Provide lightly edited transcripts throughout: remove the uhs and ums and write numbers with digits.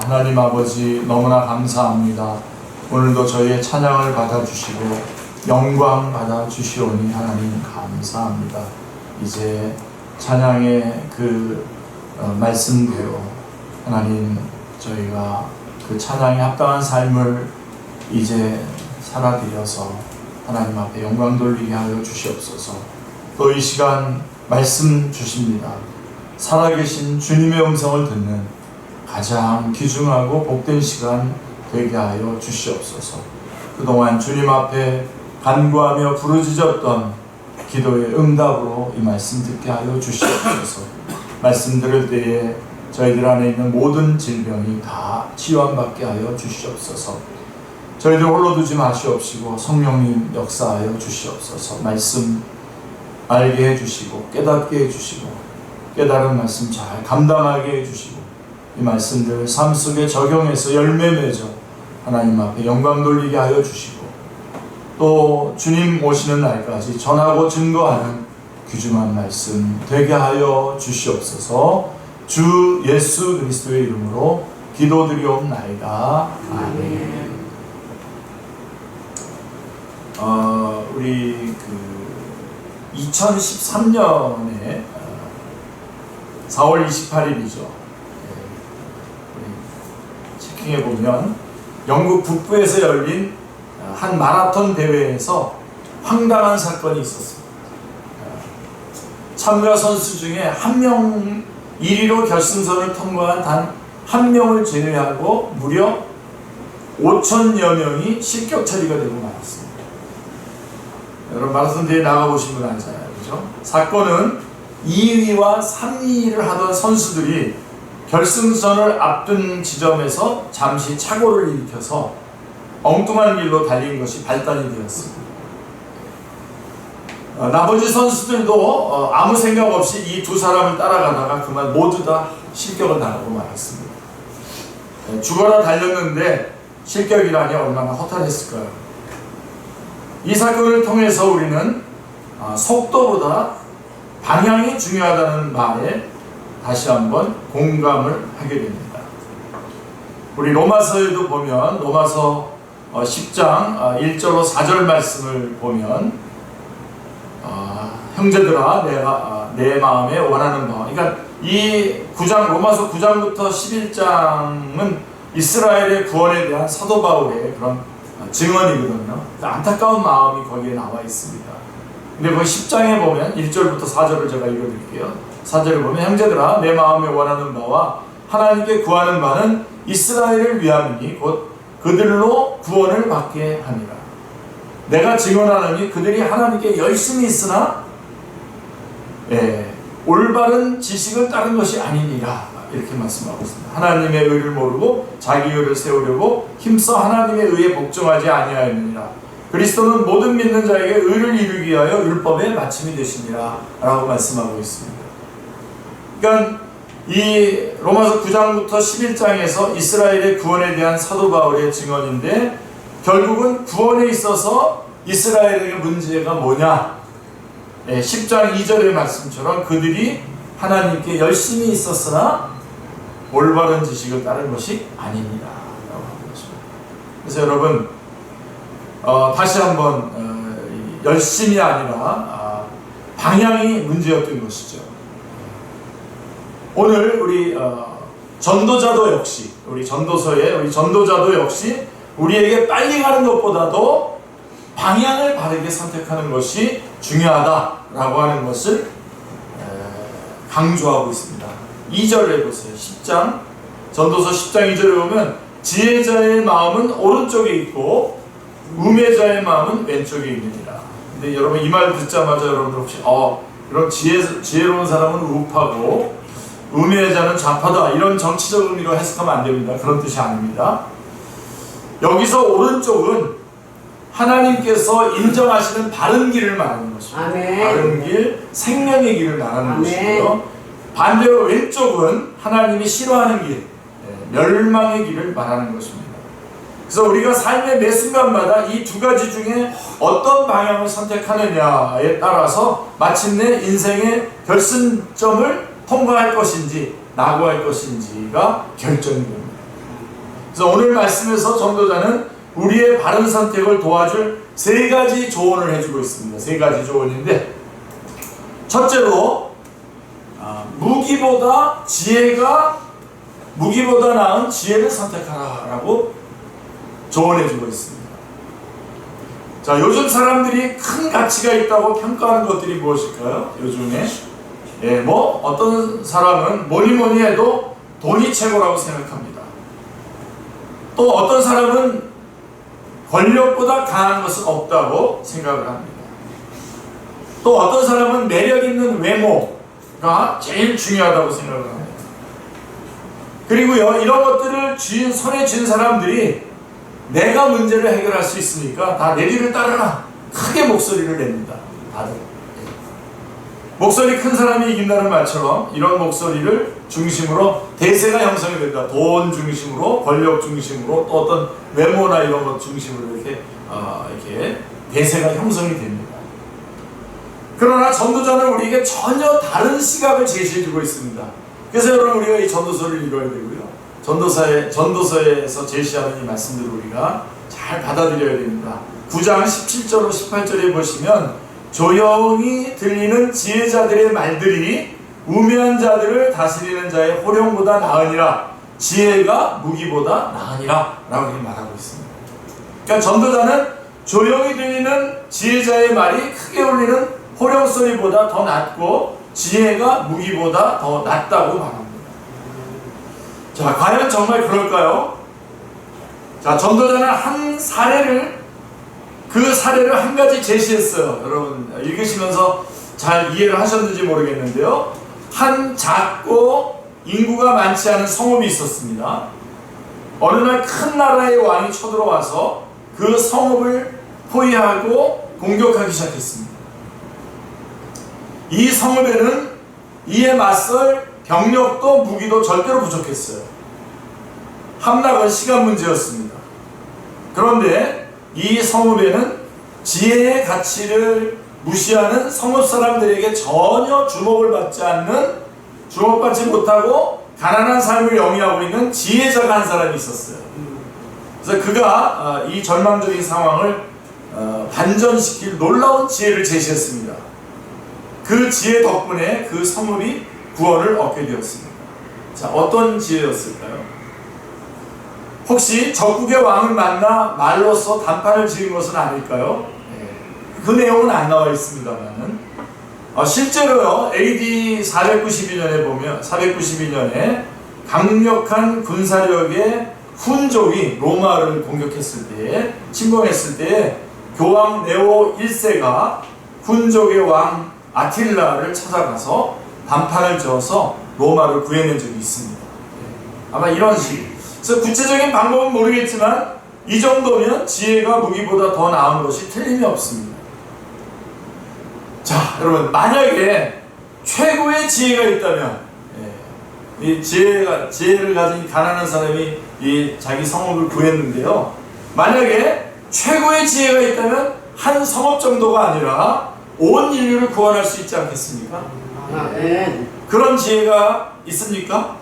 하나님 아버지 너무나 감사합니다. 오늘도 저희의 찬양을 받아주시고 영광 받아주시오니 하나님 감사합니다. 이제 찬양의 그 말씀대로 하나님 저희가 그 찬양에 합당한 삶을 이제 살아드려서 하나님 앞에 영광 돌리게 하여 주시옵소서. 또 이 시간 말씀 주십니다. 살아계신 주님의 음성을 듣는 가장 귀중하고 복된 시간 되게 하여 주시옵소서. 그동안 주님 앞에 간구하며 부르짖었던 기도의 응답으로 이 말씀 듣게 하여 주시옵소서. 말씀 들을 때에 저희들 안에 있는 모든 질병이 다 치유받게 하여 주시옵소서. 저희들 홀로 두지 마시옵시고 성령님 역사하여 주시옵소서. 말씀 알게 해주시고 깨닫게 해주시고 깨달은 말씀 잘 감당하게 해주시고 이 말씀들 삶 속에 적용해서 열매 맺어 하나님 앞에 영광 돌리게 하여 주시고 또 주님 오시는 날까지 전하고 증거하는 귀중한 말씀 되게 하여 주시옵소서. 주 예수 그리스도의 이름으로 기도드리옵나이다. 아멘. 우리 2013년에 4월 28일이죠. 체킹해 보면 영국 북부에서 열린 한 마라톤 대회에서 황당한 사건이 있었습니다. 참가 선수 중에 한 명 1위로 결승선을 통과한 단 한 명을 제외하고 무려 5천여 명이 실격 처리가 되고 말았습니다. 여러분 마라톤 대회 나가보신 분 아시잖아요, 그죠? 사건은 2위와 3위를 하던 선수들이 결승선을 앞둔 지점에서 잠시 착오를 일으켜서 엉뚱한 길로 달린 것이 발단이 되었습니다. 나머지 선수들도 아무 생각 없이 이 두 사람을 따라가다가 그만 모두 다 실격을 당하고 말았습니다. 죽어라 달렸는데 실격이라니 얼마나 허탈했을까요? 이 사건을 통해서 우리는 속도보다 방향이 중요하다는 말에 다시 한번 공감을 하게 됩니다. 우리 로마서에도 보면 로마서 10장 1절로 4절 말씀을 보면 형제들아 내가 내 마음에 원하는 바와, 그러니까 이 9장 로마서 9장부터 11장은 이스라엘의 구원에 대한 사도 바울의 그런 증언이거든요. 안타까운 마음이 거기에 나와 있습니다. 근데 거기 10장에 보면 1절부터 4절을 제가 읽어드릴게요. 4절을 보면 형제들아 내 마음에 원하는 바와 하나님께 구하는 바는 이스라엘을 위함이니 곧 그들로 구원을 받게 하니라. 내가 증언하노니 그들이 하나님께 열심히 있으나 올바른 지식을 따른 것이 아니니라. 이렇게 말씀하고 있습니다. 하나님의 의를 모르고 자기 의를 세우려고 힘써 하나님의 의에 복종하지 아니하였느니라. 그리스도는 모든 믿는 자에게 의를 이루기 위하여 율법의 마침이 되시니라 라고 말씀하고 있습니다. 그러니까 이 로마서 9장부터 11장에서 이스라엘의 구원에 대한 사도 바울의 증언인데 결국은 구원에 있어서 이스라엘에게 문제가 뭐냐? 10장 2절의 말씀처럼 그들이 하나님께 열심히 있었으나 올바른 지식을 따른 것이 아닙니다 라고 하는 것입니다. 그래서 여러분 다시 한번 열심이 아니라 방향이 문제였던 것이죠. 오늘 우리 전도자도 역시 우리 전도자도 역시 우리에게 빨리 가는 것보다도 방향을 바르게 선택하는 것이 중요하다라고 하는 것을 강조하고 있습니다. 2절에 보세요. 10장 전도서 10장 2절에 보면 지혜자의 마음은 오른쪽에 있고 우매자의 마음은 왼쪽에 있느니라. 근데 여러분 이 말 듣자마자 여러분들 혹시 그럼 지혜로운 사람은 우파고 우매자는 좌파다 이런 정치적 의미로 해석하면 안 됩니다. 그런 뜻이 아닙니다. 여기서 오른쪽은 하나님께서 인정하시는 바른 길을 말하는 것입니다. 아멘. 바른 길, 생명의 길을 말하는 아멘. 것이고요. 반대로 왼쪽은 하나님이 싫어하는 길, 멸망의 길을 말하는 것입니다. 그래서 우리가 삶의 매 순간마다 이 두 가지 중에 어떤 방향을 선택하느냐에 따라서 마침내 인생의 결승점을 통과할 것인지 낙오할 것인지가 결정이 됩니다. 그래서 오늘 말씀에서 전도자는 우리의 바른 선택을 도와줄 세 가지 조언을 해주고 있습니다. 세 가지 조언인데, 첫째로 무기보다 나은 지혜를 선택하라라고 조언해주고 있습니다. 자, 요즘 사람들이 큰 가치가 있다고 평가하는 것들이 무엇일까요? 요즘에 어떤 사람은 뭐니 해도 돈이 최고라고 생각합니다. 또 어떤 사람은 권력보다 강한 것은 없다고 생각을 합니다. 또 어떤 사람은 매력 있는 외모가 제일 중요하다고 생각을 합니다. 그리고요, 이런 것들을 손에 쥔 사람들이 내가 문제를 해결할 수 있으니까 다 내 뒤를 따르라, 크게 목소리를 냅니다. 다들. 목소리 큰 사람이 이긴다는 말처럼 이런 목소리를 중심으로 대세가 형성이 된다. 돈 중심으로, 권력 중심으로, 또 어떤 외모나 이런 것 중심으로 이렇게 대세가 형성이 됩니다. 그러나 전도자는 우리에게 전혀 다른 시각을 제시해주고 있습니다. 그래서 여러분, 우리가 이 전도서를 읽어야 되고요, 전도서에서 제시하는 이 말씀들을 우리가 잘 받아들여야 됩니다. 9장 17절로 18절에 보시면, 조용히 들리는 지혜자들의 말들이 우매한 자들을 다스리는 자의 호령보다 나으니라, 지혜가 무기보다 나으니라 라고 말하고 있습니다. 그러니까 전도자는 조용히 들리는 지혜자의 말이 크게 울리는 호령 소리보다 더 낫고 지혜가 무기보다 더 낫다고 말합니다. 자, 과연 정말 그럴까요? 자, 전도자는 그 사례를 한 가지 제시했어요. 여러분 읽으시면서 잘 이해를 하셨는지 모르겠는데요, 한 작고 인구가 많지 않은 성읍이 있었습니다. 어느 날 큰 나라의 왕이 쳐들어와서 그 성읍을 포위하고 공격하기 시작했습니다. 이 성읍에는 이에 맞설 병력도 무기도 절대로 부족했어요. 함락은 시간 문제였습니다. 그런데 이 성읍에는 지혜의 가치를 무시하는 성읍 사람들에게 전혀 주목받지 못하고 가난한 삶을 영위하고 있는 지혜자가 한 사람이 있었어요. 그래서 그가 이 절망적인 상황을 반전시킬 놀라운 지혜를 제시했습니다. 그 지혜 덕분에 그 성읍이 구원을 얻게 되었습니다. 자, 어떤 지혜였을까요? 혹시 적국의 왕을 만나 말로써 담판을 지은 것은 아닐까요? 그 내용은 안 나와 있습니다만은 실제로요, AD 492년에 강력한 군사력의 훈족이 로마를 침공했을 때에 교황 네오 1세가 훈족의 왕 아틸라를 찾아가서 담판을 지어서 로마를 구해낸 적이 있습니다. 아마 이런 식. 그래서 구체적인 방법은 모르겠지만 이 정도면 지혜가 무기보다 더 나은 것이 틀림이 없습니다. 자, 여러분, 만약에 최고의 지혜가 있다면, 이 지혜를 가진 가난한 사람이 이 자기 성읍을 구했는데요, 만약에 최고의 지혜가 있다면 한 성읍 정도가 아니라 온 인류를 구원할 수 있지 않겠습니까? 그런 지혜가 있습니까?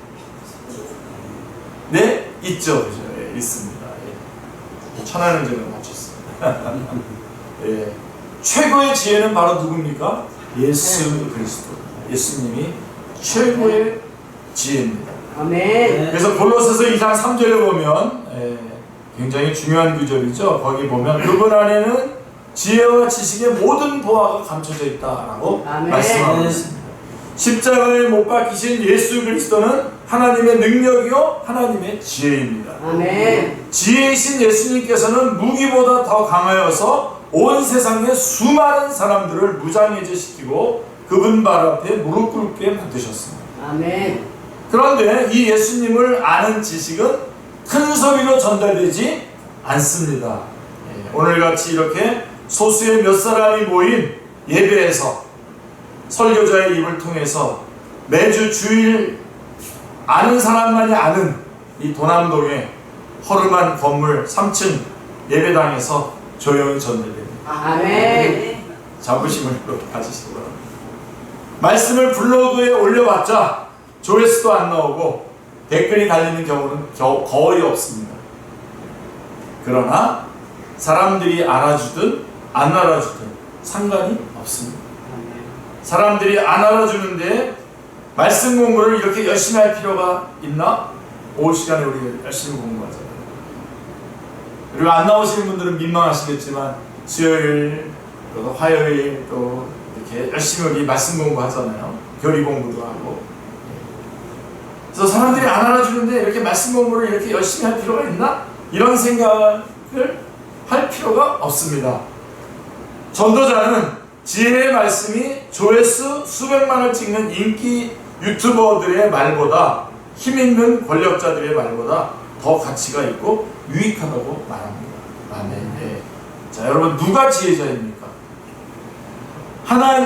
네, 있죠. 그죠? 있습니다. 천하는 제가 맞췄습니다. 최고의 지혜는 바로 누굽니까? 예수 그리스도. 예수님이 최고의 지혜입니다. 아멘. 그래서 골로새서 2장 3절에 보면 굉장히 중요한 구절이죠. 거기 보면 그분 안에는 지혜와 지식의 모든 보화가 감춰져 있다라고 말씀하고 있습니다. 십자가에 못 박히신 예수 그리스도는 하나님의 능력이요 하나님의 지혜입니다. 아멘. 지혜이신 예수님께서는 무기보다 더 강하여서 온 세상의 수많은 사람들을 무장해제시키고 그분 발 앞에 무릎 꿇게 만드셨습니다. 아멘. 그런데 이 예수님을 아는 지식은 큰 소리로 전달되지 않습니다. 오늘같이 이렇게 소수의 몇 사람이 모인 예배에서 설교자의 입을 통해서 매주 주일 아는 사람만이 아는 이 도남동의 허름한 건물 3층 예배당에서 조용히 전달됩니다. 아멘. 자부심을 가지시기 바랍니다. 말씀을 블로그에 올려봤자 조회수도 안 나오고 댓글이 달리는 경우는 거의 없습니다. 그러나 사람들이 알아주든 안 알아주든 상관이 없습니다. 사람들이 안 알아주는데 말씀 공부를 이렇게 열심히 할 필요가 있나? 올 시간에 우리 열심히 공부하잖아요. 그리고 안 나오시는 분들은 민망하시겠지만 수요일 또 화요일 또 이렇게 열심히 우리 말씀 공부하잖아요. 교리 공부도 하고. 그래서 사람들이 안 알아주는데 이렇게 말씀 공부를 이렇게 열심히 할 필요가 있나? 이런 생각을 할 필요가 없습니다. 전도자는 지혜의 말씀이 조회수 수백만을 찍는 인기 유튜버들의 말보다 힘있는 권력자들의 말보다 더 가치가 있고 유익하다고 말합니다. 아멘. 네. 자, 여러분 누가 지혜자입니까?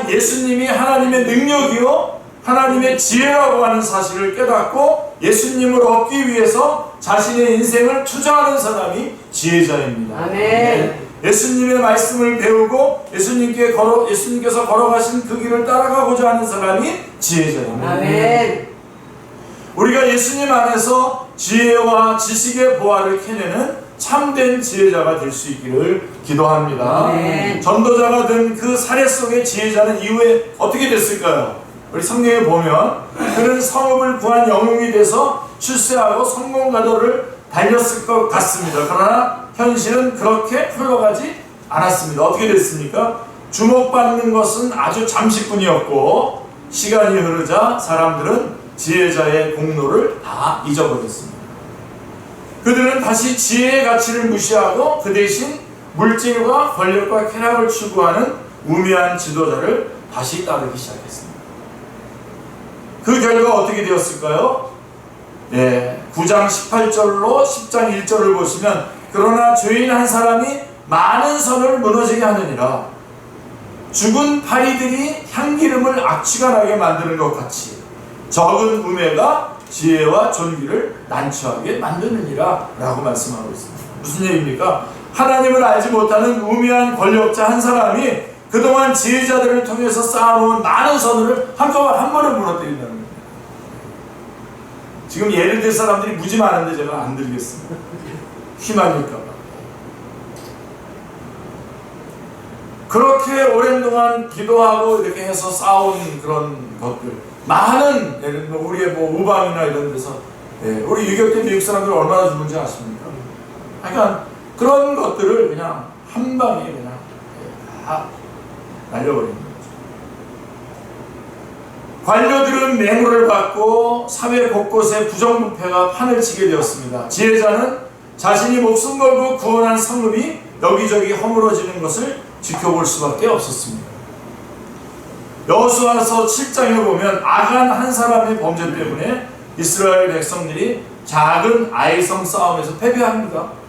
예수님이 하나님의 능력이요 하나님의 지혜라고 하는 사실을 깨닫고 예수님을 얻기 위해서 자신의 인생을 투자하는 사람이 지혜자입니다. 아멘. 네. 예수님의 말씀을 배우고 예수님께서 걸어가신 그 길을 따라가고자 하는 사람이 지혜자입니다. 아멘. 우리가 예수님 안에서 지혜와 지식의 보화를 캐내는 참된 지혜자가 될 수 있기를 기도합니다. 아멘. 전도자가 된 그 사례 속의 지혜자는 이후에 어떻게 됐을까요? 우리 성경에 보면 그는 성읍을 구한 영웅이 돼서 출세하고 성공가도를 달렸을 것 같습니다. 그러나 현실은 그렇게 흘러가지 않았습니다. 어떻게 됐습니까? 주목받는 것은 아주 잠시뿐이었고 시간이 흐르자 사람들은 지혜자의 공로를 다 잊어버렸습니다. 그들은 다시 지혜의 가치를 무시하고 그 대신 물질과 권력과 쾌락을 추구하는 우매한 지도자를 다시 따르기 시작했습니다. 그 결과 어떻게 되었을까요? 네, 9장 18절로 10장 1절을 보시면 그러나 죄인 한 사람이 많은 선을 무너지게 하느니라. 죽은 파리들이 향기름을 악취가 나게 만드는 것 같이 적은 우매가 지혜와 존귀를 난처하게 만드느니라 라고 말씀하고 있습니다. 무슨 얘기입니까? 하나님을 알지 못하는 우매한 권력자 한 사람이 그동안 지혜자들을 통해서 쌓아놓은 많은 선을 한꺼번에 한 번에 무너뜨린다는 겁니다. 지금 예를 들 사람들이 무지 많은데 제가 안 드리겠습니다. 휘말릴까봐. 그렇게 오랜 동안 기도하고 이렇게 해서 쌓아온 그런 것들 많은 예를 들면 우리의 우방이나 이런 데서 우리 유교 때 미국 사람들 얼마나 죽은지 아십니까? 그러니까 그런 것들을 그냥 한 방에 그냥 다 날려버리는 거죠. 관료들은 뇌물을 받고 사회 곳곳에 부정부패가 판을 치게 되었습니다. 지혜자는 자신이 목숨 걸고 구원한 성읍이 여기저기 허물어지는 것을 지켜볼 수밖에 없었습니다. 여호수아서 7장에 보면 아간 한 사람의 범죄 때문에 이스라엘 백성들이 작은 아이성 싸움에서 패배합니다.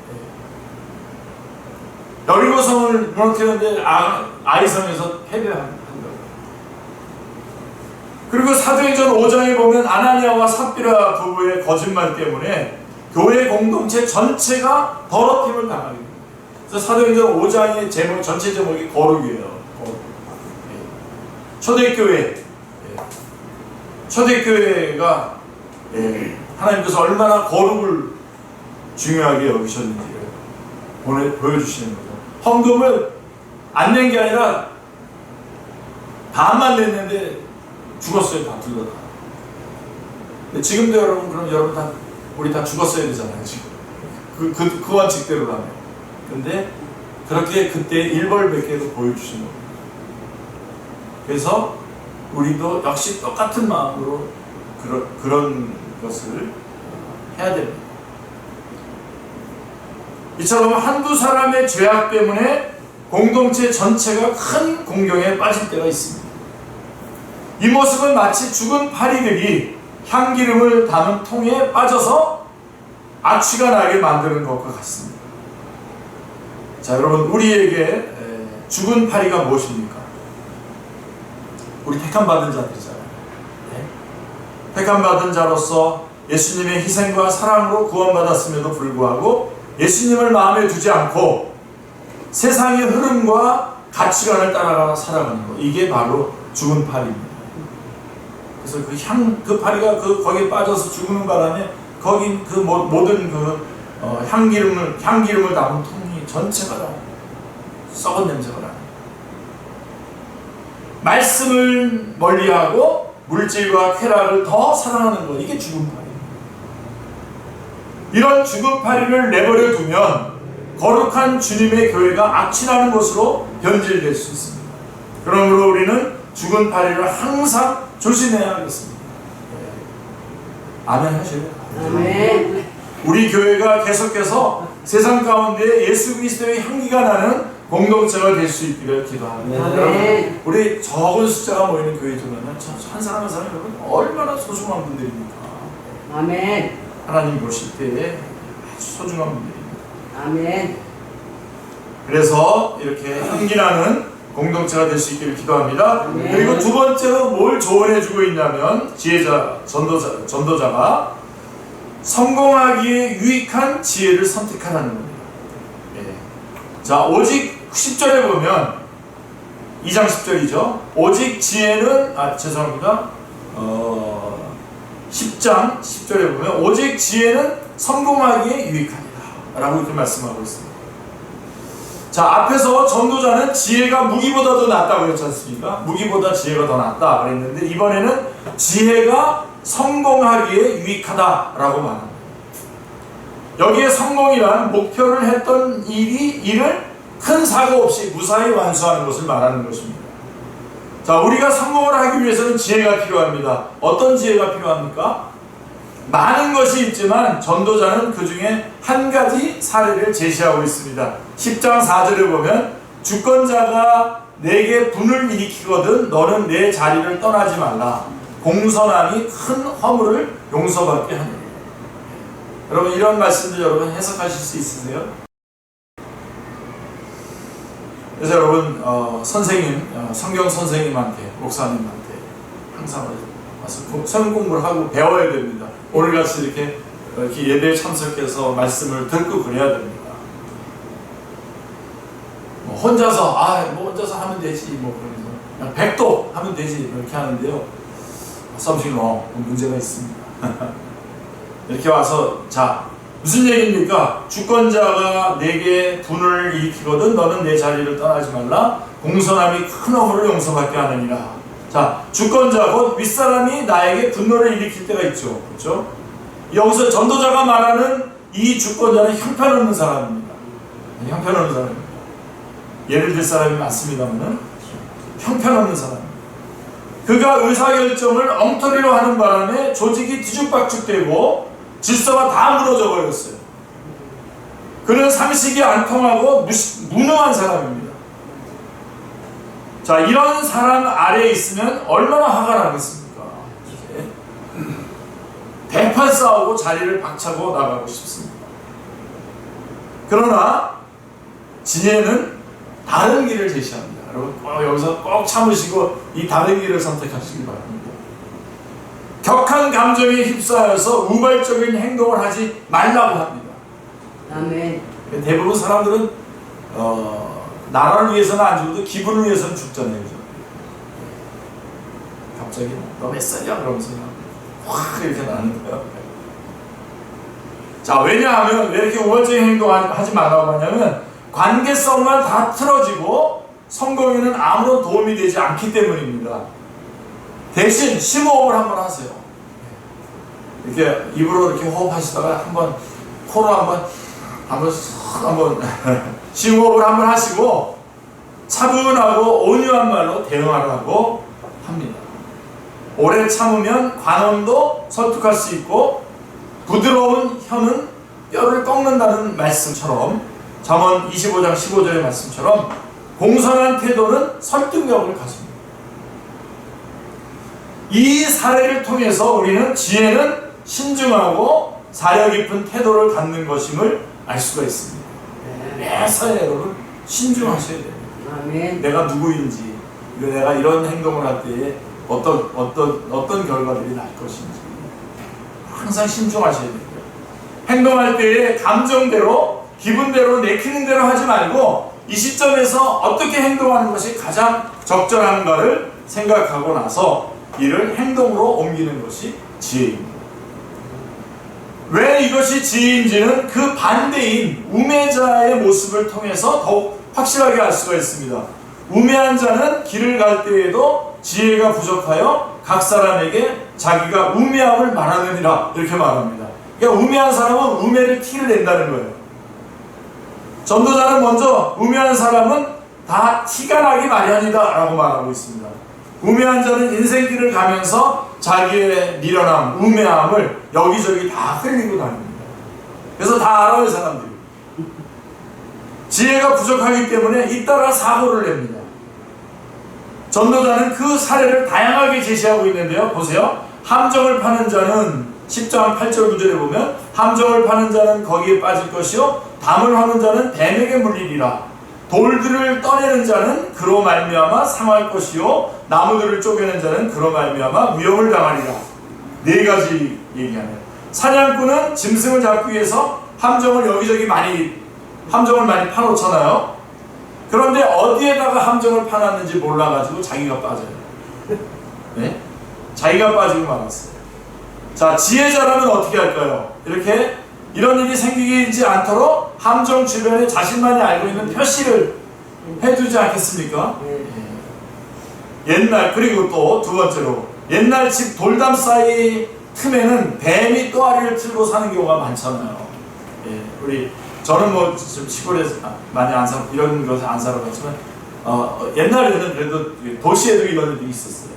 여리고성을 무너뜨렸는데 아이성에서 패배합니다. 그리고 사도행전 5장에 보면 아나니아와 삽비라 부부의 거짓말 때문에 교회 공동체 전체가 더럽힘을 당하게 됩니다. 그래서 사도행전 5장의 전체 제목이 거룩이에요. 거룩. 초대교회가 하나님께서 얼마나 거룩을 중요하게 여기셨는지를 보여주시는 거죠. 헌금을 안 낸 게 아니라 반만 냈는데 죽었어요. 다 둘 다. 근데 지금도 여러분 우리 다 죽었어야 되잖아요. 지금 그 원칙대로라면. 근데 그렇게 그때 일벌백계로 보여주신 겁니다. 그래서 우리도 역시 똑같은 마음으로 그런 것을 해야 됩니다. 이처럼 한두 사람의 죄악 때문에 공동체 전체가 큰 공경에 빠질 때가 있습니다. 이 모습은 마치 죽은 파리들이 향기름을 담은 통에 빠져서 악취가 나게 만드는 것과 같습니다. 자, 여러분, 우리에게 죽은 파리가 무엇입니까? 우리 택함받은 자들이잖아요. 네? 택함받은 자로서 예수님의 희생과 사랑으로 구원받았음에도 불구하고 예수님을 마음에 두지 않고 세상의 흐름과 가치관을 따라가 살아가는 것, 이게 바로 죽은 파리입니다. 그래서 그 파리가 거기에 빠져서 죽는 바람에 거기 모든 향기름을 담은 통이 전체가 다 썩은 냄새가 나요. 말씀을 멀리하고 물질과 쾌락을 더 사랑하는 것, 이게 죽은 파리입니다. 이런 죽은 파리를 내버려 두면 거룩한 주님의 교회가 악취나는 것으로 변질될 수 있습니다. 그러므로 우리는 죽은 파리를 항상 조심해야 하겠습니다. 아멘 하시고요. 아멘. 우리 교회가 계속해서 세상 가운데 예수 그리스도의 향기가 나는 공동체가 될 수 있기를 기도합니다. 아멘. 우리 적은 숫자가 모이는 교회지만 한 사람 한 사람 여러분 얼마나 소중한 분들입니까? 아멘. 하나님 보실 때에 아주 소중한 분들입니다. 아멘. 그래서 이렇게 향기나는 공동체가 될 수 있기를 기도합니다. 아멘. 그리고 두 번째로 뭘 조언해주고 있냐면 지혜자, 전도자가 성공하기에 유익한 지혜를 선택하라는 겁니다. 예. 자, 오직 10절에 보면 2장 10절이죠. 오직 지혜는 10장 10절에 보면 오직 지혜는 성공하기에 유익합니다 라고 이렇게 말씀하고 있습니다. 자, 앞에서 전도자는 지혜가 무기보다도 낫다고 그랬지 않습니까? 무기보다 지혜가 더 낫다 그랬는데 이번에는 지혜가 성공하기에 유익하다라고 말합니다. 여기에 성공이란 목표를 했던 일을 큰 사고 없이 무사히 완수하는 것을 말하는 것입니다. 자, 우리가 성공을 하기 위해서는 지혜가 필요합니다. 어떤 지혜가 필요합니까? 많은 것이 있지만 전도자는 그 중에 한 가지 사례를 제시하고 있습니다. 10장 4절을 보면 주권자가 내게 분을 일으키거든 너는 내 자리를 떠나지 말라. 공선함이 큰 허물을 용서받게 하느니라. 여러분 이런 말씀들 여러분 해석하실 수 있으세요? 그래서 여러분 선생님, 성경 선생님한테 목사님한테 항상 와서 성경 공부를 하고 배워야 됩니다. 오늘같이 이렇게 예배에 참석해서 말씀을 듣고 그래야 됩니다. 뭐 혼자서 혼자서 하면 되지 그러면서 그냥 백도 하면 되지 이렇게 하는데요. something wrong, 문제가 있습니다. 이렇게 와서 자 무슨 얘기입니까? 주권자가 내게 분을 일으키거든 너는 내 자리를 떠나지 말라. 공손함이 큰 허물을 용서받게 하느니라. 자, 주권자 곧 윗사람이 나에게 분노를 일으킬 때가 있죠. 그렇죠? 여기서 전도자가 말하는 이 주권자는 형편없는 사람입니다. 형편없는 사람입니다. 예를 들 사람이 많습니다만은 형편없는 사람입니다. 그가 의사결정을 엉터리로 하는 바람에 조직이 뒤죽박죽되고 질서가 다 무너져 버렸어요. 그는 상식이 안 통하고 무능한 사람입니다. 자, 이런 사람 아래에 있으면 얼마나 화가 나겠습니까? 대판 싸우고 자리를 박차고 나가고 싶습니다. 그러나 지혜는 다른 길을 제시합니다. 여러분 여기서 꼭 참으시고 이 다른 길을 선택하시기 바랍니다. 격한 감정에 휩싸여서 우발적인 행동을 하지 말라고 합니다. 아멘. 대부분 사람들은 나라를 위해서는 안 죽어도 기분을 위해서는 죽잖아요. 그죠? 갑자기 너 몇 살이야? 그러면서 확 이렇게 나는 거예요. 자, 왜냐하면 왜 이렇게 우발적인 행동을 하지 말라고 하냐면 관계성만 다 틀어지고 성공에는 아무런 도움이 되지 않기 때문입니다. 대신 심호흡을 한번 하세요. 이렇게 입으로 이렇게 호흡하시다가 한번 코로 한번 심호흡을 한번 하시고 차분하고 온유한 말로 대응하라고 합니다. 오래 참으면 관원도 설득할 수 있고 부드러운 혀는 뼈를 꺾는다는 말씀처럼 잠언 25장 15절의 말씀처럼 공손한 태도는 설득력을 가집니다. 이 사례를 통해서 우리는 지혜는 신중하고 사려 깊은 태도를 갖는 것임을 알 수가 있습니다. 매 사회 여러분 신중하셔야 됩니다. 아멘. 내가 누구인지, 내가 이런 행동을 할 때에 어떤 결과들이 날 것인지 항상 신중하셔야 됩니다. 행동할 때에 감정대로, 기분대로, 내키는 대로 하지 말고 이 시점에서 어떻게 행동하는 것이 가장 적절한가를 생각하고 나서 이를 행동으로 옮기는 것이 지혜입니다. 왜 이것이 지혜인지는 그 반대인 우매자의 모습을 통해서 더욱 확실하게 알 수가 있습니다. 우매한 자는 길을 갈 때에도 지혜가 부족하여 각 사람에게 자기가 우매함을 말하느니라 이렇게 말합니다. 그러니까 우매한 사람은 우매를 티를 낸다는 거예요. 전도자는 먼저 우매한 사람은 다 티가 나기 마련이다 라고 말하고 있습니다. 우매한 자는 인생길을 가면서 자기의 미련함, 우매함을 여기저기 다 흘리고 다닙니다. 그래서 다 알아요, 사람들이. 지혜가 부족하기 때문에 잇따라 사고를 냅니다. 전도자는 그 사례를 다양하게 제시하고 있는데요. 보세요. 함정을 파는 자는 10장 8절 9절에 보면 함정을 파는 자는 거기에 빠질 것이요 담을 하는 자는 뱀에게 물리리라. 돌들을 떠내는 자는 그로 말미암아 상할 것이요 나무들을 쪼개는 자는 그로 말미암아 위험을 당하리라. 네 가지 얘기하네요. 사냥꾼은 짐승을 잡기 위해서 함정을 여기저기 많이 파놓잖아요. 그런데 어디에다가 함정을 파놨는지 몰라가지고 자기가 빠져요. 네? 자기가 빠지고 말았어요. 자, 지혜자라면 어떻게 할까요? 이렇게 이런 일이 생기지 않도록 함정 주변에 자신만이 알고 있는 표시를 해두지 않겠습니까? 옛날, 그리고 또 두 번째로 옛날 집 돌담 사이 틈에는 뱀이 또아리를 틀고 사는 경우가 많잖아요. 저는 뭐 좀 시골에서 많이 안 살, 이런 것을 안 살아봤지만 옛날에는 그래도 도시에도 이런 일이 있었어요.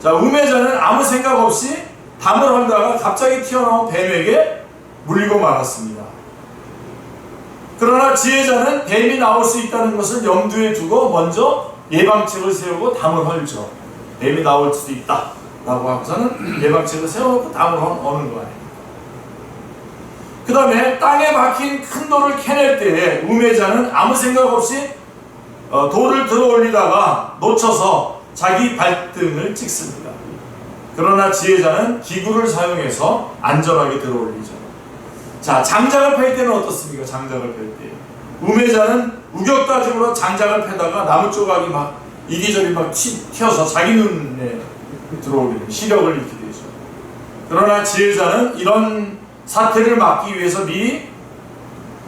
자, 우매자는 아무 생각 없이 담을 헐다가 갑자기 튀어나온 뱀에게 물리고 말았습니다. 그러나 지혜자는 뱀이 나올 수 있다는 것을 염두에 두고 먼저 예방책을 세우고 담을 헐죠. 뱀이 나올 수도 있다 라고 하고서는 예방책을 세워놓고 담을 허는 거예요. 그 다음에 땅에 박힌 큰 돌을 캐낼 때에 우매자는 아무 생각 없이 돌을 들어 올리다가 놓쳐서 자기 발등을 찍습니다. 그러나 지혜자는 기구를 사용해서 안전하게 들어 올리죠. 자, 장작을 팰 때는 어떻습니까? 장작을 팰 때. 우매자는 우격다짐으로 장작을 패다가 나무 조각이 막 이리저리 막 튀어서 자기 눈에 들어오게 시력을 잃게 되죠. 그러나 지혜자는 이런 사태를 막기 위해서 미리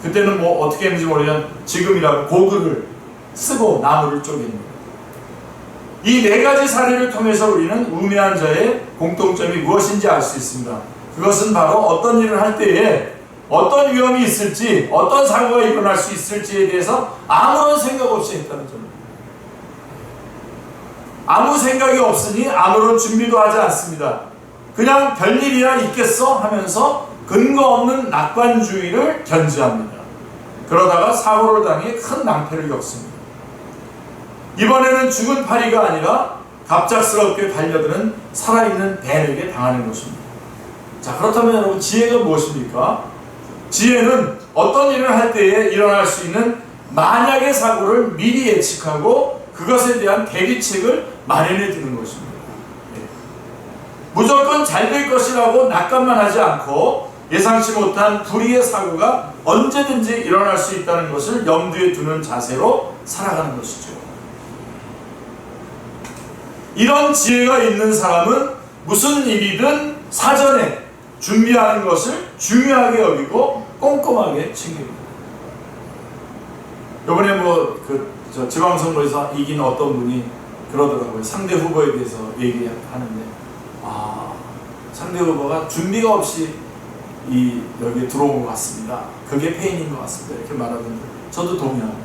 그때는 뭐 어떻게 했는지 모르지만 지금이라고 고글을 쓰고 나무를 쪼갭니다. 이 네 가지 사례를 통해서 우리는 우매한 자의 공통점이 무엇인지 알 수 있습니다. 그것은 바로 어떤 일을 할 때에 어떤 위험이 있을지 어떤 사고가 일어날 수 있을지에 대해서 아무런 생각 없이 했다는 점입니다. 아무 생각이 없으니 아무런 준비도 하지 않습니다. 그냥 별일이야 있겠어 하면서 근거 없는 낙관주의를 견지합니다. 그러다가 사고를 당해 큰 낭패를 겪습니다. 이번에는 죽은 파리가 아니라 갑작스럽게 달려드는 살아있는 뱀에게 당하는 것입니다. 자, 그렇다면 여러분 지혜가 무엇입니까? 지혜는 어떤 일을 할 때에 일어날 수 있는 만약의 사고를 미리 예측하고 그것에 대한 대비책을 마련해 두는 것입니다. 무조건 잘 될 것이라고 낙관만 하지 않고 예상치 못한 불의의 사고가 언제든지 일어날 수 있다는 것을 염두에 두는 자세로 살아가는 것이죠. 이런 지혜가 있는 사람은 무슨 일이든 사전에 준비하는 것을 중요하게 여기고 꼼꼼하게 챙깁니다. 이번에 저 지방선거에서 이긴 어떤 분이 그러더라고요. 상대 후보에 대해서 얘기하는데 상대 후보가 준비가 없이 여기에 들어온 것 같습니다. 그게 패인인 것 같습니다. 이렇게 말하는데 저도 동의합니다.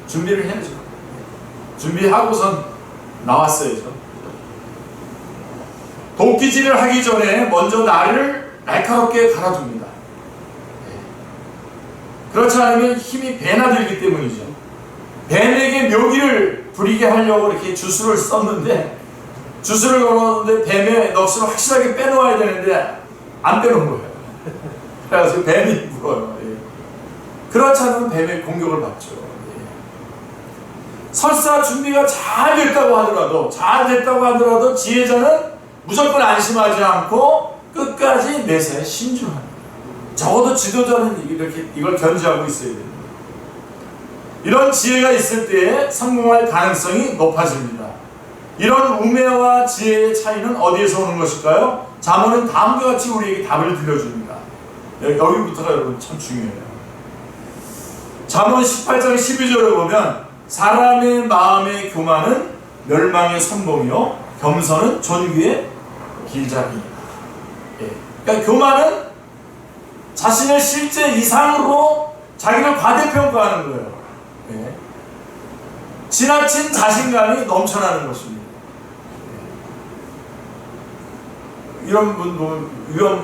준비를 해야죠. 준비하고선 나왔어야죠. 도끼질을 하기 전에 먼저 나를 날카롭게 갈아줍니다. 그렇지 않으면 힘이 배나 들기 때문이죠. 뱀에게 묘기를 부리게 하려고 이렇게 주술을 썼는데 주술을 걸었는데 뱀의 넋을 확실하게 빼놓아야 되는데 안 빼놓은 거예요. 그래서 뱀이 물어요. 그렇지 않으면 뱀의 공격을 받죠. 설사 준비가 잘 됐다고 하더라도 지혜자는 무조건 안심하지 않고 끝까지 매사에 신중합니다. 적어도 지도자는 이걸 견지하고 있어야 됩니다. 이런 지혜가 있을 때에 성공할 가능성이 높아집니다. 이런 우매와 지혜의 차이는 어디에서 오는 것일까요? 잠언은 다음과 같이 우리에게 답을 들려줍니다. 여기부터가 여러분 참 중요해요. 잠언 18장 12절을 보면 사람의 마음의 교만은 멸망의 선봉이요 겸손은 존귀의 길잡이입니다. 그러니까 교만은 자신의 실제 이상으로 자기를 과대평가하는 거예요. 지나친 자신감이 넘쳐나는 것입니다. 이런 분 보면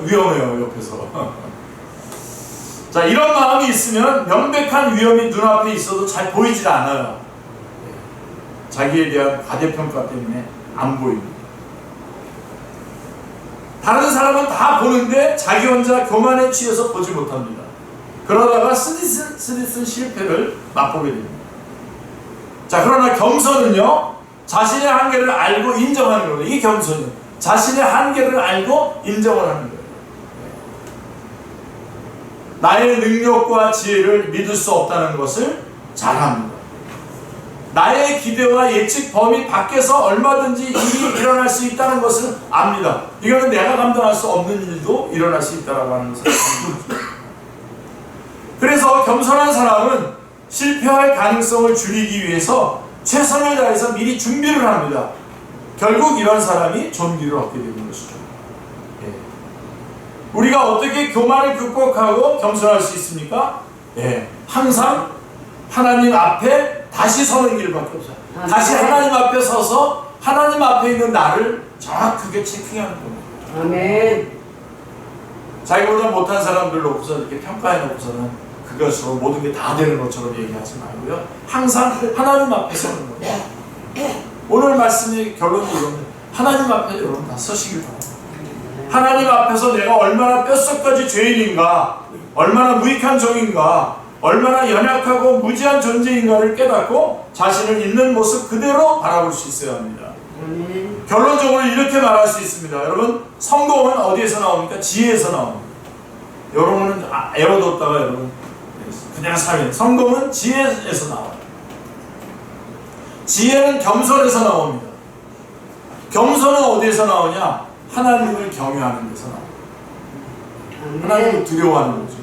위험해요, 옆에서. 자, 이런 마음이 있으면 명백한 위험이 눈앞에 있어도 잘 보이질 않아요. 자기에 대한 과대평가 때문에 안 보입니다. 다른 사람은 다 보는데 자기 혼자 교만에 취해서 보지 못합니다. 그러다가 쓰디쓴 실패를 맛보게 됩니다. 자, 그러나 겸손은요, 자신의 한계를 알고 인정하는 거예요. 이게 겸손이에요. 자신의 한계를 알고 인정을 하는 거예요. 나의 능력과 지혜를 믿을 수 없다는 것을 잘 압니다. 나의 기대와 예측 범위 밖에서 얼마든지 일이 일어날 수 있다는 것을 압니다. 이거는 내가 감당할 수 없는 일도 일어날 수 있다고 하는 것을 압니다. 그래서 겸손한 사람은 실패할 가능성을 줄이기 위해서 최선을 다해서 미리 준비를 합니다. 결국 이런 사람이 존귀를 얻게 되는 것이죠. 우리가 어떻게 교만을 극복하고 겸손할 수 있습니까? 항상 하나님 앞에 다시 서는 길밖에 없어요. 다시 하나님 앞에 서서 하나님 앞에 있는 나를 정확하게 체크하는 겁니다. 아멘. 자기보다 못한 사람들 놓고서 이렇게 평가해 놓고서는 그것으로 모든 게 다 되는 것처럼 얘기하지 말고요. 항상 하나님 앞에 서는 거예요. 오늘 말씀의 결론이 이겁니다. 하나님 앞에 여러분 다 서시길 바랍니다. 하나님 앞에서 내가 얼마나 뼛속까지 죄인인가, 얼마나 무익한 종인가, 얼마나 연약하고 무지한 존재인가를 깨닫고 자신을 있는 모습 그대로 바라볼 수 있어야 합니다. 결론적으로 이렇게 말할 수 있습니다. 여러분, 성공은 어디에서 나옵니까? 지혜에서 나옵니다. 여러분은 에워뒀다가 여러분 그냥 살면 성공은 지혜에서 나와요. 지혜는 겸손에서 나옵니다. 겸손은 어디에서 나오냐? 하나님을 경외하는 데서 나옵니다. 하나님을 두려워하는 거죠.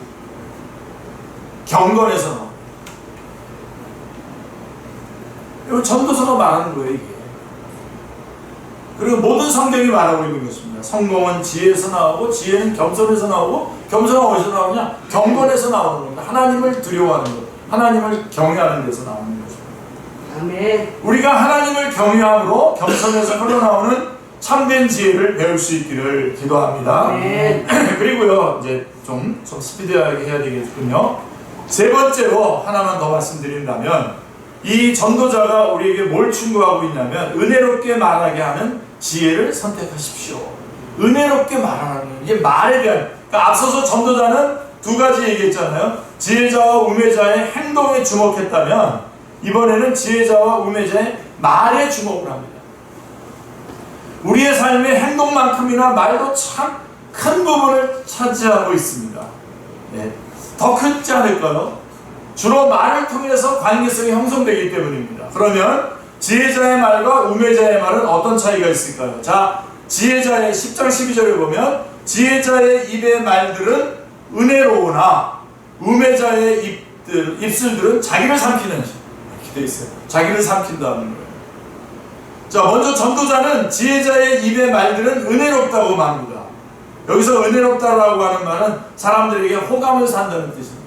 경건에서 나옵니다. 이거 전도서가 말하는 거예요, 이게. 그리고 모든 성경이 말하고 있는 것입니다. 성공은 지혜에서 나오고, 지혜는 겸손에서 나오고, 겸손은 어디서 나오냐? 경건에서 나오는 겁니다. 하나님을 두려워하는 것, 하나님을 경외하는 데서 나오는 것입니다. 아멘. 우리가 하나님을 경외함으로 겸손에서 흘러나오는 참된 지혜를 배울 수 있기를 기도합니다. 아멘. 그리고요, 이제 좀 스피디하게 해야 되겠군요. 세 번째로 하나만 더 말씀드린다면, 이 전도자가 우리에게 뭘 충고하고 있냐면, 은혜롭게 말하게 하는 지혜를 선택하십시오. 은혜롭게 말하는, 이게 말에 대한, 그러니까 앞서서 전도자는 두 가지 얘기했잖아요. 지혜자와 우매자의 행동에 주목했다면, 이번에는 지혜자와 우매자의 말에 주목을 합니다. 우리의 삶의 행동만큼이나 말도 참 큰 부분을 차지하고 있습니다. 더 크지 않을까요? 주로 말을 통해서 관계성이 형성되기 때문입니다. 그러면 지혜자의 말과 우매자의 말은 어떤 차이가 있을까요? 자, 지혜자의 10장 12절에 보면 지혜자의 입의 말들은 은혜로우나 우매자의 입술들은 자기를 삼키는, 이렇게 되어 있어요. 자기를 삼킨다는 거예요. 자, 먼저 전도자는 지혜자의 입의 말들은 은혜롭다고 말합니다. 여기서 은혜롭다라고 하는 말은 사람들에게 호감을 산다는 뜻입니다.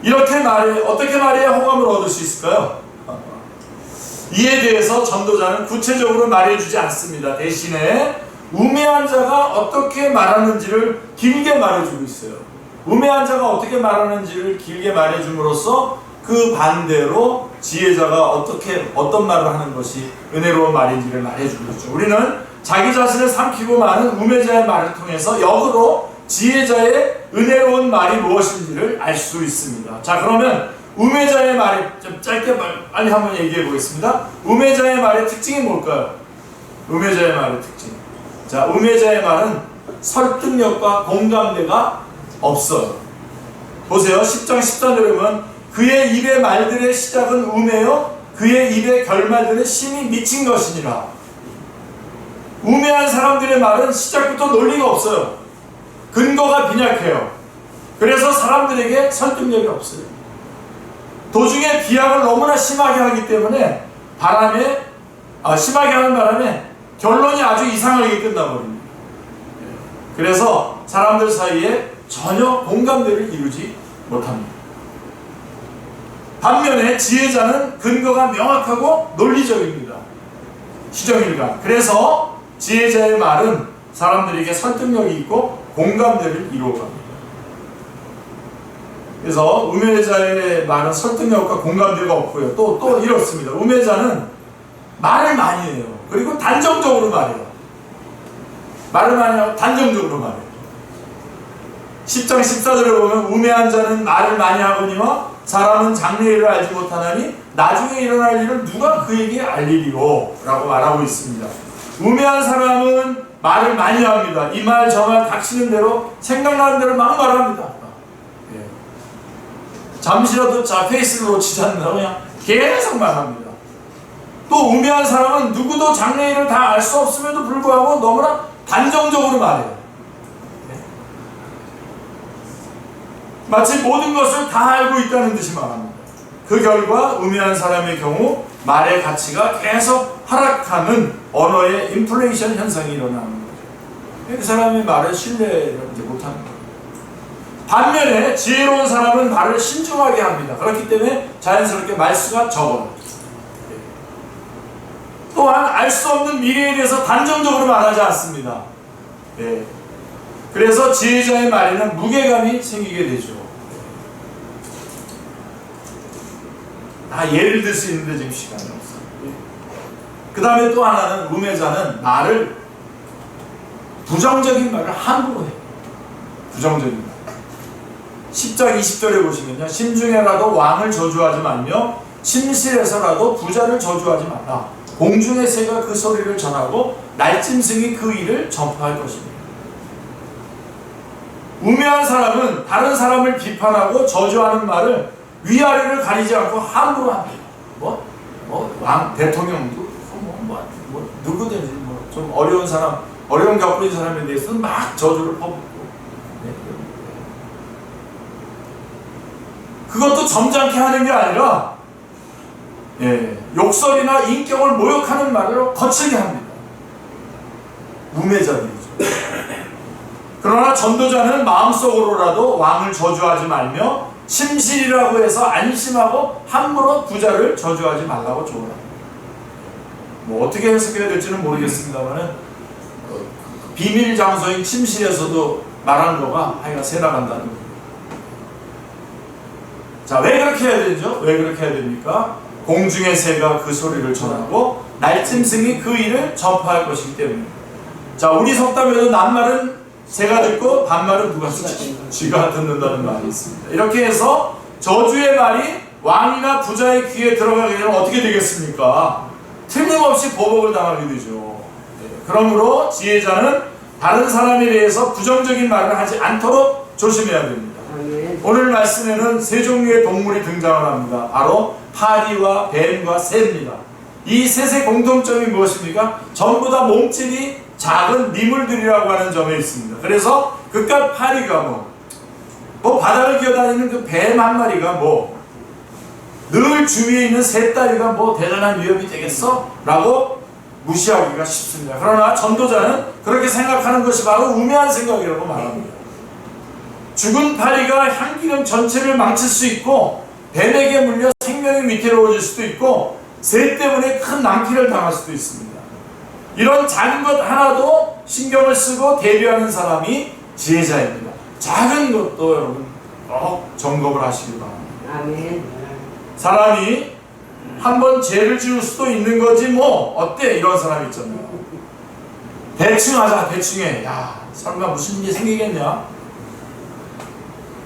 이렇게 말해, 어떻게 말해야 호감을 얻을 수 있을까요? 이에 대해서 전도자는 구체적으로 말해주지 않습니다. 대신에 우매한 자가 어떻게 말하는지를 길게 말해주고 있어요. 우매한 자가 어떻게 말하는지를 길게 말해줌으로써 그 반대로 지혜자가 어떤 말을 하는 것이 은혜로운 말인지를 말해주고 있죠. 우리는 자기 자신을 삼키고 많은 우매자의 말을 통해서 역으로 지혜자의 은혜로운 말이 무엇인지를 알 수 있습니다. 자, 그러면 우매자의 말이 좀 짧게 빨리 한번 얘기해 보겠습니다. 우매자의 말의 특징이 뭘까요? 우매자의 말의 특징. 자, 우매자의 말은 설득력과 공감대가 없어요. 보세요. 10장 13절에 보면 그의 입의 말들의 시작은 우매요 그의 입의 결말들은 심히 미친 것이니라. 우매한 사람들의 말은 시작부터 논리가 없어요. 근거가 빈약해요. 그래서 사람들에게 설득력이 없어요. 도중에 비약을 너무나 심하게 하기 때문에 심하게 하는 바람에 결론이 아주 이상하게 끝나버립니다. 그래서 사람들 사이에 전혀 공감대를 이루지 못합니다. 반면에 지혜자는 근거가 명확하고 논리적입니다. 시정일관. 그래서 지혜자의 말은 사람들에게 설득력이 있고 공감대를 이루어갑니다. 그래서 우매자의 말은 설득력과 공감대가 없고요. 또 이렇습니다. 우매자는 말을 많이 해요. 그리고 단정적으로 말해요. 말을 많이 하고 단정적으로 말해요. 10장 14절에 보면 우매한 자는 말을 많이 하거니와 사람은 장래일을 알지 못하나니 나중에 일어날 일을 누가 그에게 알리리요? 라고 말하고 있습니다. 우매한 사람은 말을 많이 합니다. 이 말 저 말 닥치는 대로 생각나는 대로 막 말합니다. 잠시라도 페이스를 놓치지 않는다 그냥 계속 말합니다. 또 우매한 사람은 누구도 장래일을 다 알 수 없음에도 불구하고 너무나 단정적으로 말해요. 마치 모든 것을 다 알고 있다는 듯이 말합니다. 그 결과 우매한 사람의 경우 말의 가치가 계속 하락하는 언어의 인플레이션 현상이 일어나는 거죠. 그 사람의 말을 신뢰를 못하는 거예요. 반면에 지혜로운 사람은 말을 신중하게 합니다. 그렇기 때문에 자연스럽게 말수가 적어요. 또한 알 수 없는 미래에 대해서 단정적으로 말하지 않습니다. 그래서 지혜자의 말에는 무게감이 생기게 되죠. 예를 들 수 있는데 지금 시간이 없어요. 그 다음에 또 하나는 우매자는 말을 부정적인 말을 함부로 해요. 부정적인 말. 10장 20절에 보시면요. 심중에라도 왕을 저주하지 말며 침실에서라도 부자를 저주하지 말라. 공중의 새가 그 소리를 전하고 날짐승이 그 일을 전파할 것입니다. 우매한 사람은 다른 사람을 비판하고 저주하는 말을 위아래를 가리지 않고 함부로 합니다. 왕, 대통령도 누구든지 좀 어려운 사람, 어려운 겪고 있는 사람에 대해서는 막 저주를 퍼붓고 그것도 점잖게 하는 게 아니라 욕설이나 인격을 모욕하는 말로 거칠게 합니다. 우매자들이죠. 그러나 전도자는 마음속으로라도 왕을 저주하지 말며 심실이라고 해서 안심하고 함부로 부자를 저주하지 말라고 조언합니다. 어떻게 해석해야 될지는 모르겠습니다만 비밀 장소인 침실에서도 말하는 거가 하여간 새 나간다는 거예요. 자, 왜 그렇게 해야 되죠? 왜 그렇게 해야 됩니까? 공중의 새가 그 소리를 전하고 날짐승이 그 일을 전파할 것이기 때문에. 자, 우리 속담에도 낱말은 새가 듣고 반말은 누가 듣지? 쥐가 듣는다는 말이 있습니다. 이렇게 해서 저주의 말이 왕이나 부자의 귀에 들어가게 되면 어떻게 되겠습니까? 틀림없이 보복을 당하게 되죠. 그러므로 지혜자는 다른 사람에 대해서 부정적인 말을 하지 않도록 조심해야 됩니다. 오늘 말씀에는 세 종류의 동물이 등장을 합니다. 바로 파리와 뱀과 새입니다. 이 셋의 공통점이 무엇입니까? 전부 다 몸집이 작은 미물들이라고 하는 점에 있습니다. 그래서 그깟 파리가 바다를 기어다니는 그 뱀 한 마리가 늘 주위에 있는 새다리가 대단한 위협이 되겠어? 라고 무시하기가 쉽습니다. 그러나 전도자는 그렇게 생각하는 것이 바로 우매한 생각이라고 말합니다. 죽은 파리가 향기름 전체를 망칠 수 있고 뱀에게 물려 생명이 위태로워질 수도 있고 새 때문에 큰 낭피를 당할 수도 있습니다. 이런 작은 것 하나도 신경을 쓰고 대비하는 사람이 지혜자입니다. 작은 것도 여러분 꼭 점검을 하시기 바랍니다. 아멘. 사람이 한번 죄를 지을 수도 있는 거지 어때? 이런 사람 있잖아요. 대충 하자, 대충 해. 설마 무슨 일이 생기겠냐?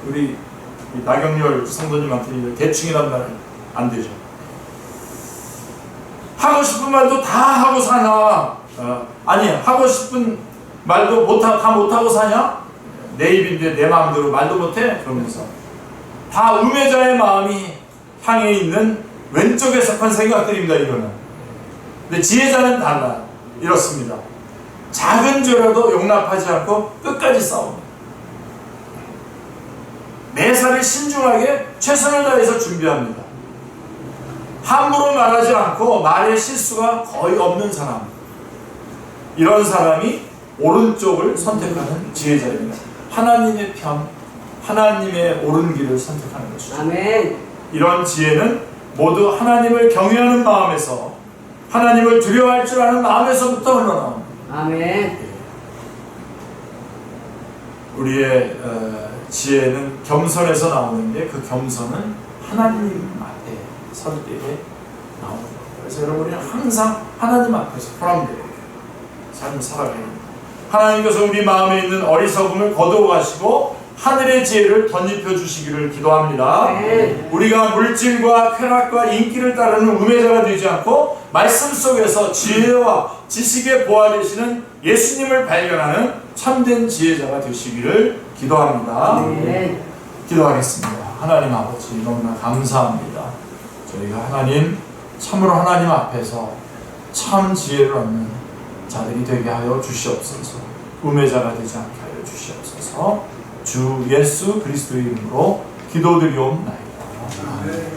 우리 나경열 성도님한테 대충이란 말은 안 되죠. 하고 싶은 말도 다 하고 사냐? 아니야. 하고 싶은 말도 다 못하고 사냐? 내 입인데 내 마음대로 말도 못해? 그러면서 다 우매자의 마음이 향해 있는 왼쪽에 속한 생각들입니다. 이거는. 근데 지혜자는 달라요. 이렇습니다. 작은 죄라도 용납하지 않고 끝까지 싸웁니다. 매사에 신중하게 최선을 다해서 준비합니다. 함부로 말하지 않고 말의 실수가 거의 없는 사람, 이런 사람이 오른쪽을 선택하는 지혜자입니다. 하나님의 편, 하나님의 옳은 길을 선택하는 것이죠. 아멘. 이런 지혜는 모두 하나님을 경외하는 마음에서, 하나님을 두려워할 줄 아는 마음에서부터 흘러나옵니다. 아멘. 우리의 지혜는 겸손에서 나오는데, 그 겸손은 하나님 앞에 설 때에 나오는 겁니다. 그래서 여러분이 항상 하나님 앞에서 보람되게 삶을 살아가야 됩니다. 하나님께서 우리 마음에 있는 어리석음을 거두어 가시고 하늘의 지혜를 덧입혀 주시기를 기도합니다. 네. 우리가 물질과 쾌락과 인기를 따르는 우매자가 되지 않고 말씀 속에서 지혜와 지식의 보화 되시는 예수님을 발견하는 참된 지혜자가 되시기를 기도합니다. 네. 기도하겠습니다. 하나님 아버지, 너무나 감사합니다. 저희가 하나님, 참으로 하나님 앞에서 참 지혜를 얻는 자들이 되게 하여 주시옵소서. 우매자가 되지 않게 하여 주시옵소서. 주 예수 그리스도의 이름으로 기도드리옵나이다. 아멘.